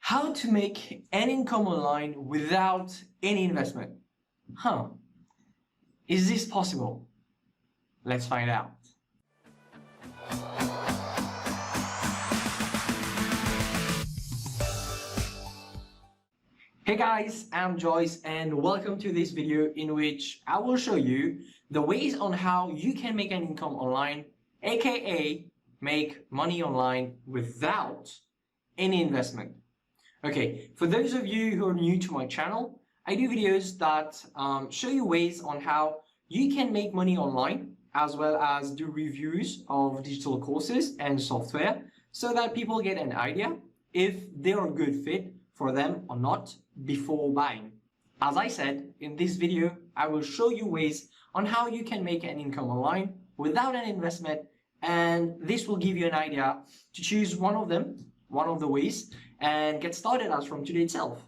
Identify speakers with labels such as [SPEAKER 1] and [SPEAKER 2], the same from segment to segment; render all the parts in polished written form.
[SPEAKER 1] How to make an income online without any investment? Is this possible? Let's find out. Hey guys, I'm Joyce and welcome to this video in which I will show you the ways on how you can make an income online, aka make money online without any investment. Okay, for those of you who are new to my channel, I do videos that show you ways on how you can make money online, as well as do reviews of digital courses and software so that people get an idea if they're a good fit for them or not before buying. As I said, in this video, I will show you ways on how you can make an income online without an investment, and this will give you an idea to choose one of the ways, and get started as from today itself.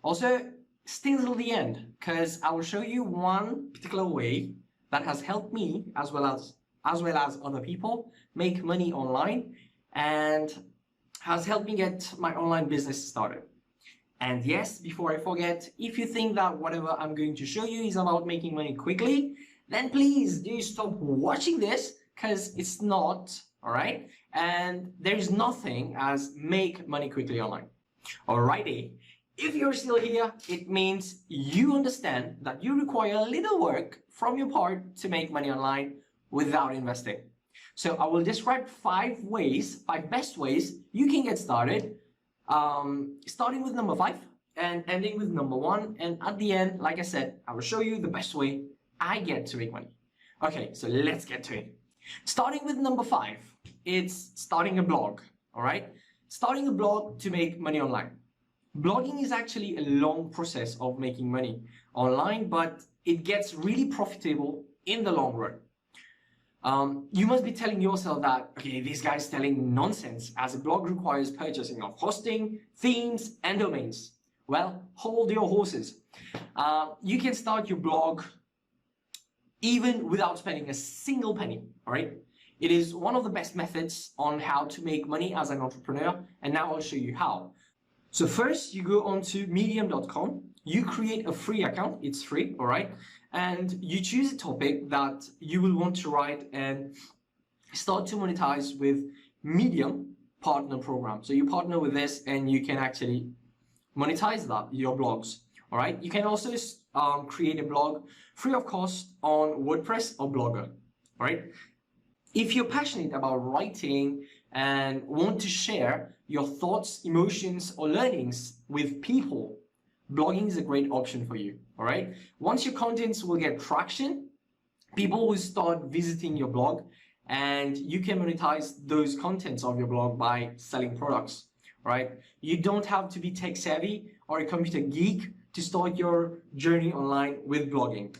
[SPEAKER 1] Also, stay till the end because I will show you one particular way that has helped me as well as other people make money online and has helped me get my online business started. And yes, before I forget, if you think that whatever I'm going to show you is about making money quickly, then please do stop watching this because it's not, all right? And there's nothing as make money quickly online. Alrighty, if you're still here, it means you understand that you require a little work from your part to make money online without investing. So I will describe five best ways you can get started, starting with number 5 and ending with number 1. And at the end, like I said, I will show you the best way I get to make money. Okay, so let's get to it. Starting with number 5, it's starting a blog, all right? Starting a blog to make money online. Blogging is actually a long process of making money online, but it gets really profitable in the long run. You must be telling yourself that, okay, this guy's telling nonsense as a blog requires purchasing of hosting, themes, and domains. Well, hold your horses. You can start your blog even without spending a single penny, all right? It is one of the best methods on how to make money as an entrepreneur, and now I'll show you how. So first, you go onto medium.com, you create a free account, it's free, all right? And you choose a topic that you will want to write and start to monetize with Medium Partner Program. So you partner with this and you can actually monetize your blogs, all right? You can also create a blog free of cost on WordPress or Blogger, all right? If you're passionate about writing and want to share your thoughts, emotions, or learnings with people, blogging is a great option for you, all right? Once your contents will get traction, people will start visiting your blog and you can monetize those contents of your blog by selling products, right? You don't have to be tech savvy or a computer geek to start your journey online with blogging.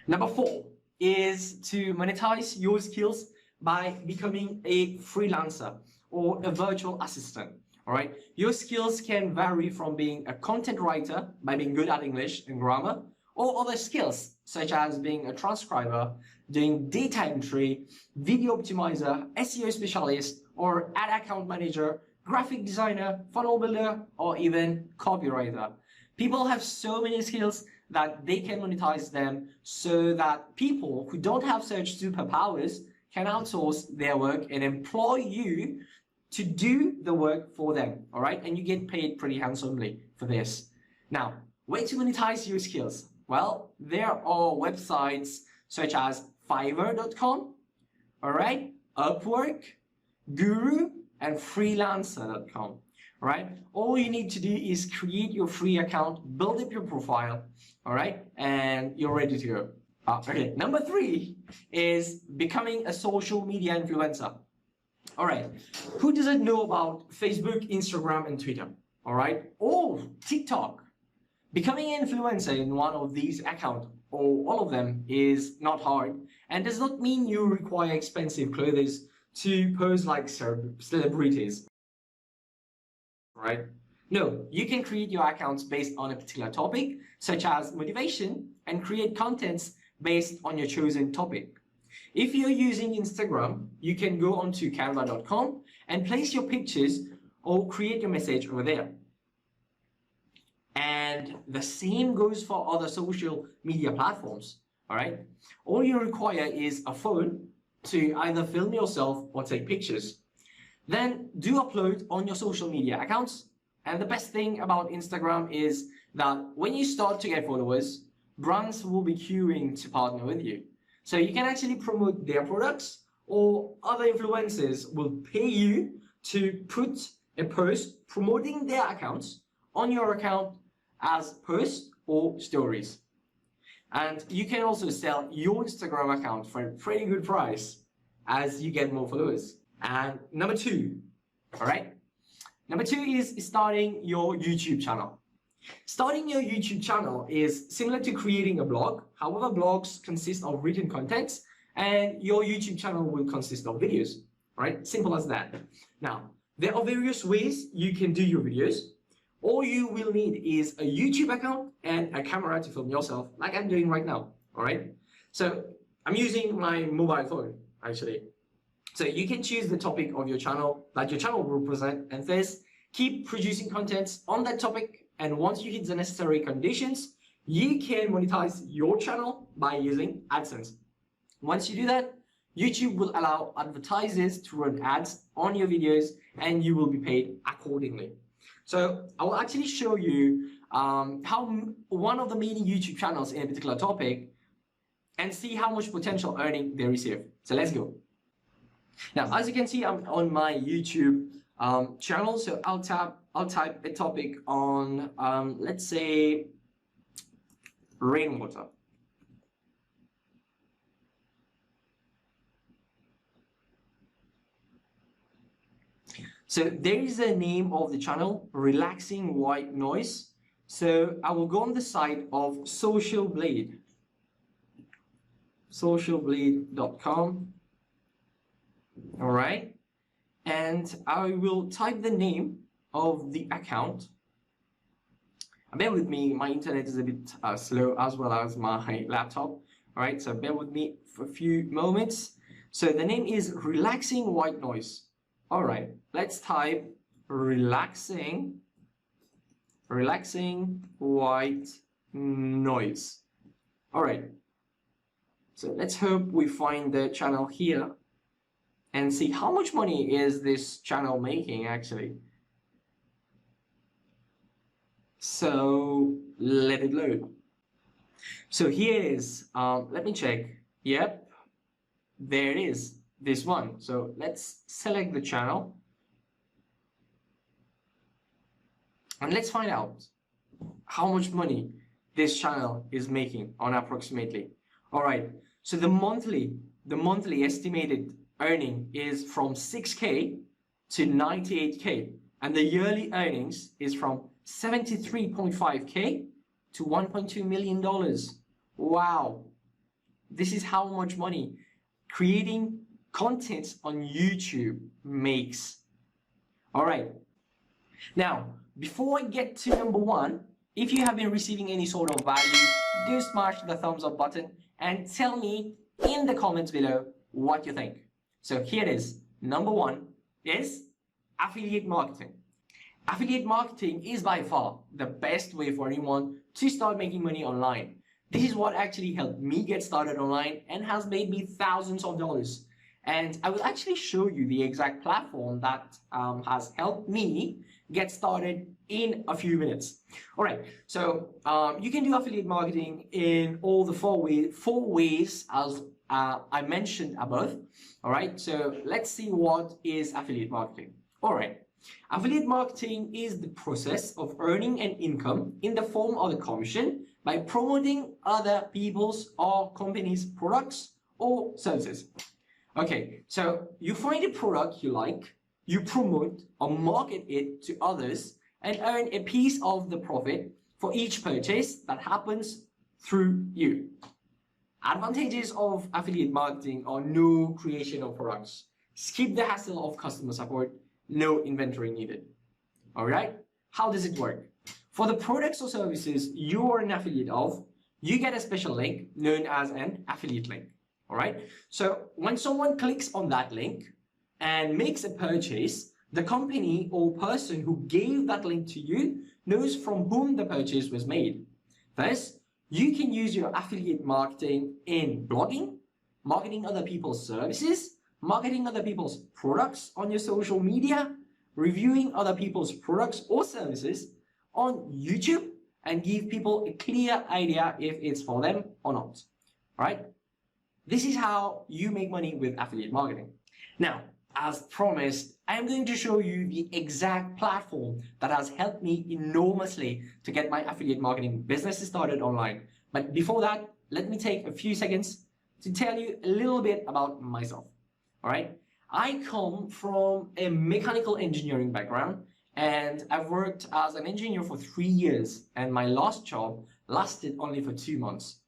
[SPEAKER 1] Number 4 is to monetize your skills by becoming a freelancer or a virtual assistant, all right? Your skills can vary from being a content writer by being good at English and grammar, or other skills such as being a transcriber, doing data entry, video optimizer, SEO specialist, or ad account manager, graphic designer, funnel builder, or even copywriter. People have so many skills that they can monetize them so that people who don't have such superpowers can outsource their work and employ you to do the work for them, all right? And you get paid pretty handsomely for this. Now, way to monetize your skills? Well, there are websites such as Fiverr.com, all right? Upwork, Guru, and Freelancer.com, all right? All you need to do is create your free account, build up your profile, all right? And you're ready to go. Okay, number 3 is becoming a social media influencer. All right, who doesn't know about Facebook, Instagram, and Twitter? All right, or TikTok. Becoming an influencer in one of these accounts, or all of them, is not hard and does not mean you require expensive clothes to pose like celebrities, right? No, you can create your accounts based on a particular topic, such as motivation, and create contents based on your chosen topic. If you're using Instagram, you can go onto canva.com and place your pictures or create your message over there. And the same goes for other social media platforms. All right. All you require is a phone to either film yourself or take pictures. Then do upload on your social media accounts. And the best thing about Instagram is that when you start to get followers, brands will be queuing to partner with you. So you can actually promote their products, or other influencers will pay you to put a post promoting their accounts on your account as posts or stories. And you can also sell your Instagram account for a pretty good price as you get more followers. And number two, all right? Number two is starting your YouTube channel. Starting your YouTube channel is similar to creating a blog. However, blogs consist of written contents and your YouTube channel will consist of videos, right? Simple as that. Now, there are various ways you can do your videos. All you will need is a YouTube account and a camera to film yourself, like I'm doing right now, all right? So I'm using my mobile phone, actually. So you can choose the topic of your channel that your channel will present, and first keep producing contents on that topic. And once you hit the necessary conditions, you can monetize your channel by using AdSense. Once you do that, YouTube will allow advertisers to run ads on your videos and you will be paid accordingly. So I will actually show you how one of the main YouTube channels in a particular topic and see how much potential earning they receive. So let's go. Now, as you can see, I'm on my YouTube channel. So I'll type a topic on, let's say, rainwater. So there is a name of the channel, Relaxing White Noise. So I will go on the site of Social Blade, socialblade.com. All right. And I will type the name of the account. Bear with me, my internet is a bit slow as well as my laptop. All right, so bear with me for a few moments. So the name is Relaxing White Noise. All right, let's type relaxing white noise. All right, so let's hope we find the channel here and see how much money is this channel making actually. So let it load. So here it is. Let me check. Yep, there it is. This one. So let's select the channel and let's find out how much money this channel is making on approximately. All right. So the monthly estimated earning is from 6K to 98K, and the yearly earnings is from 73.5K to $1.2 million. Wow. This is how much money creating content on YouTube makes. All right. Now, before I get to number one, if you have been receiving any sort of value, do smash the thumbs up button and tell me in the comments below what you think. So here it is. Number one is affiliate marketing. Affiliate marketing is by far the best way for anyone to start making money online. This is what actually helped me get started online and has made me thousands of dollars. And I will actually show you the exact platform that has helped me get started in a few minutes. All right, so you can do affiliate marketing in all the four ways as I mentioned above. All right, so let's see what is affiliate marketing. All right, affiliate marketing is the process of earning an income in the form of a commission by promoting other people's or companies' products or services. Okay, so you find a product you like, you promote or market it to others and earn a piece of the profit for each purchase that happens through you. Advantages of affiliate marketing are no creation of products, skip the hassle of customer support, no inventory needed. All right, how does it work? For the products or services you are an affiliate of, you get a special link known as an affiliate link. All right, so when someone clicks on that link and makes a purchase, the company or person who gave that link to you knows from whom the purchase was made. Thus, you can use your affiliate marketing in blogging, marketing other people's services, marketing other people's products on your social media, reviewing other people's products or services on YouTube, and give people a clear idea if it's for them or not. All right? This is how you make money with affiliate marketing. Now, as promised, I'm going to show you the exact platform that has helped me enormously to get my affiliate marketing business started online. But before that, let me take a few seconds to tell you a little bit about myself. All right? I come from a mechanical engineering background, and I've worked as an engineer for 3 years, and my last job lasted only for 2 months.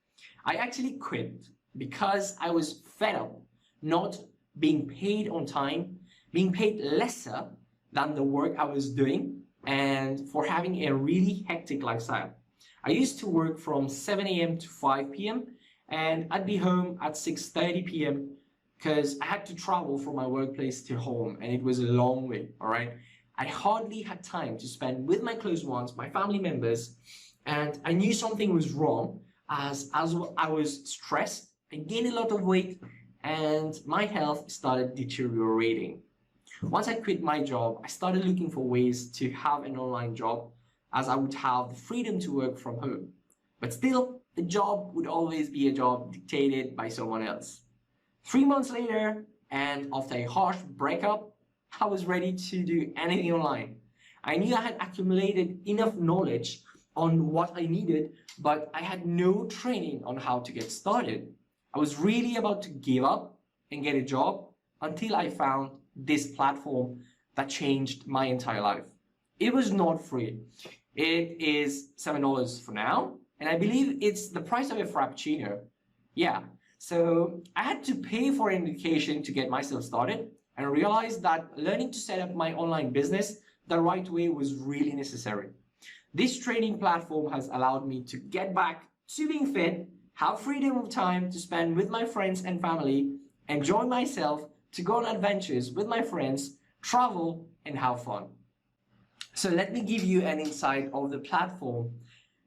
[SPEAKER 1] I actually quit because I was fed up not being paid on time, being paid lesser than the work I was doing, and for having a really hectic lifestyle. I used to work from 7 a.m. to 5 p.m. and I'd be home at 6:30 p.m. because I had to travel from my workplace to home, and it was a long way, all right? I hardly had time to spend with my close ones, my family members, and I knew something was wrong as I was stressed, I gained a lot of weight, and my health started deteriorating. Once I quit my job, I started looking for ways to have an online job as I would have the freedom to work from home. But still, the job would always be a job dictated by someone else. 3 months later, and after a harsh breakup, I was ready to do anything online. I knew I had accumulated enough knowledge on what I needed, but I had no training on how to get started. I was really about to give up and get a job until I found this platform that changed my entire life. It was not free. It is $7 for now, and I believe it's the price of a Frappuccino. Yeah, so I had to pay for an education to get myself started, and realized that learning to set up my online business the right way was really necessary. This training platform has allowed me to get back to being fit, have freedom of time to spend with my friends and family, enjoy myself, to go on adventures with my friends, travel, and have fun. So let me give you an insight of the platform.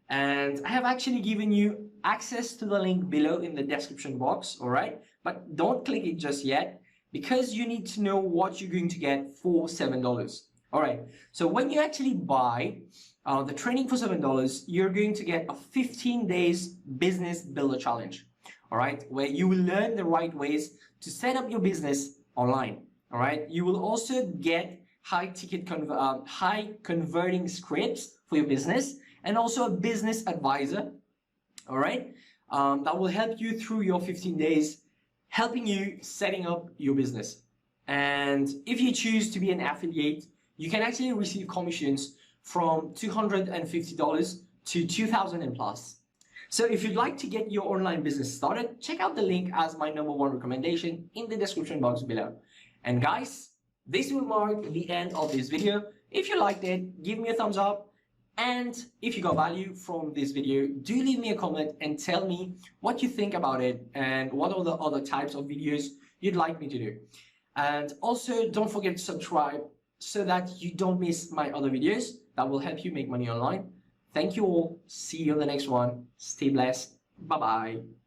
[SPEAKER 1] And I have actually given you access to the link below in the description box, all right? But don't click it just yet, because you need to know what you're going to get for $7. All right, so when you actually buy the training for $7, you're going to get a 15 days business builder challenge, all right, where you will learn the right ways to set up your business online, all right? You will also get high converting scripts for your business, and also a business advisor, all right, that will help you through your 15 days, helping you setting up your business. And if you choose to be an affiliate, you can actually receive commissions from $250 to $2,000 and plus. So if you'd like to get your online business started, check out the link as my #1 recommendation in the description box below. And guys, this will mark the end of this video. If you liked it, give me a thumbs up. And if you got value from this video, do leave me a comment and tell me what you think about it and what are the other types of videos you'd like me to do. And also, don't forget to subscribe so that you don't miss my other videos that will help you make money online. Thank you all. See you in the next one. Stay blessed. Bye-bye.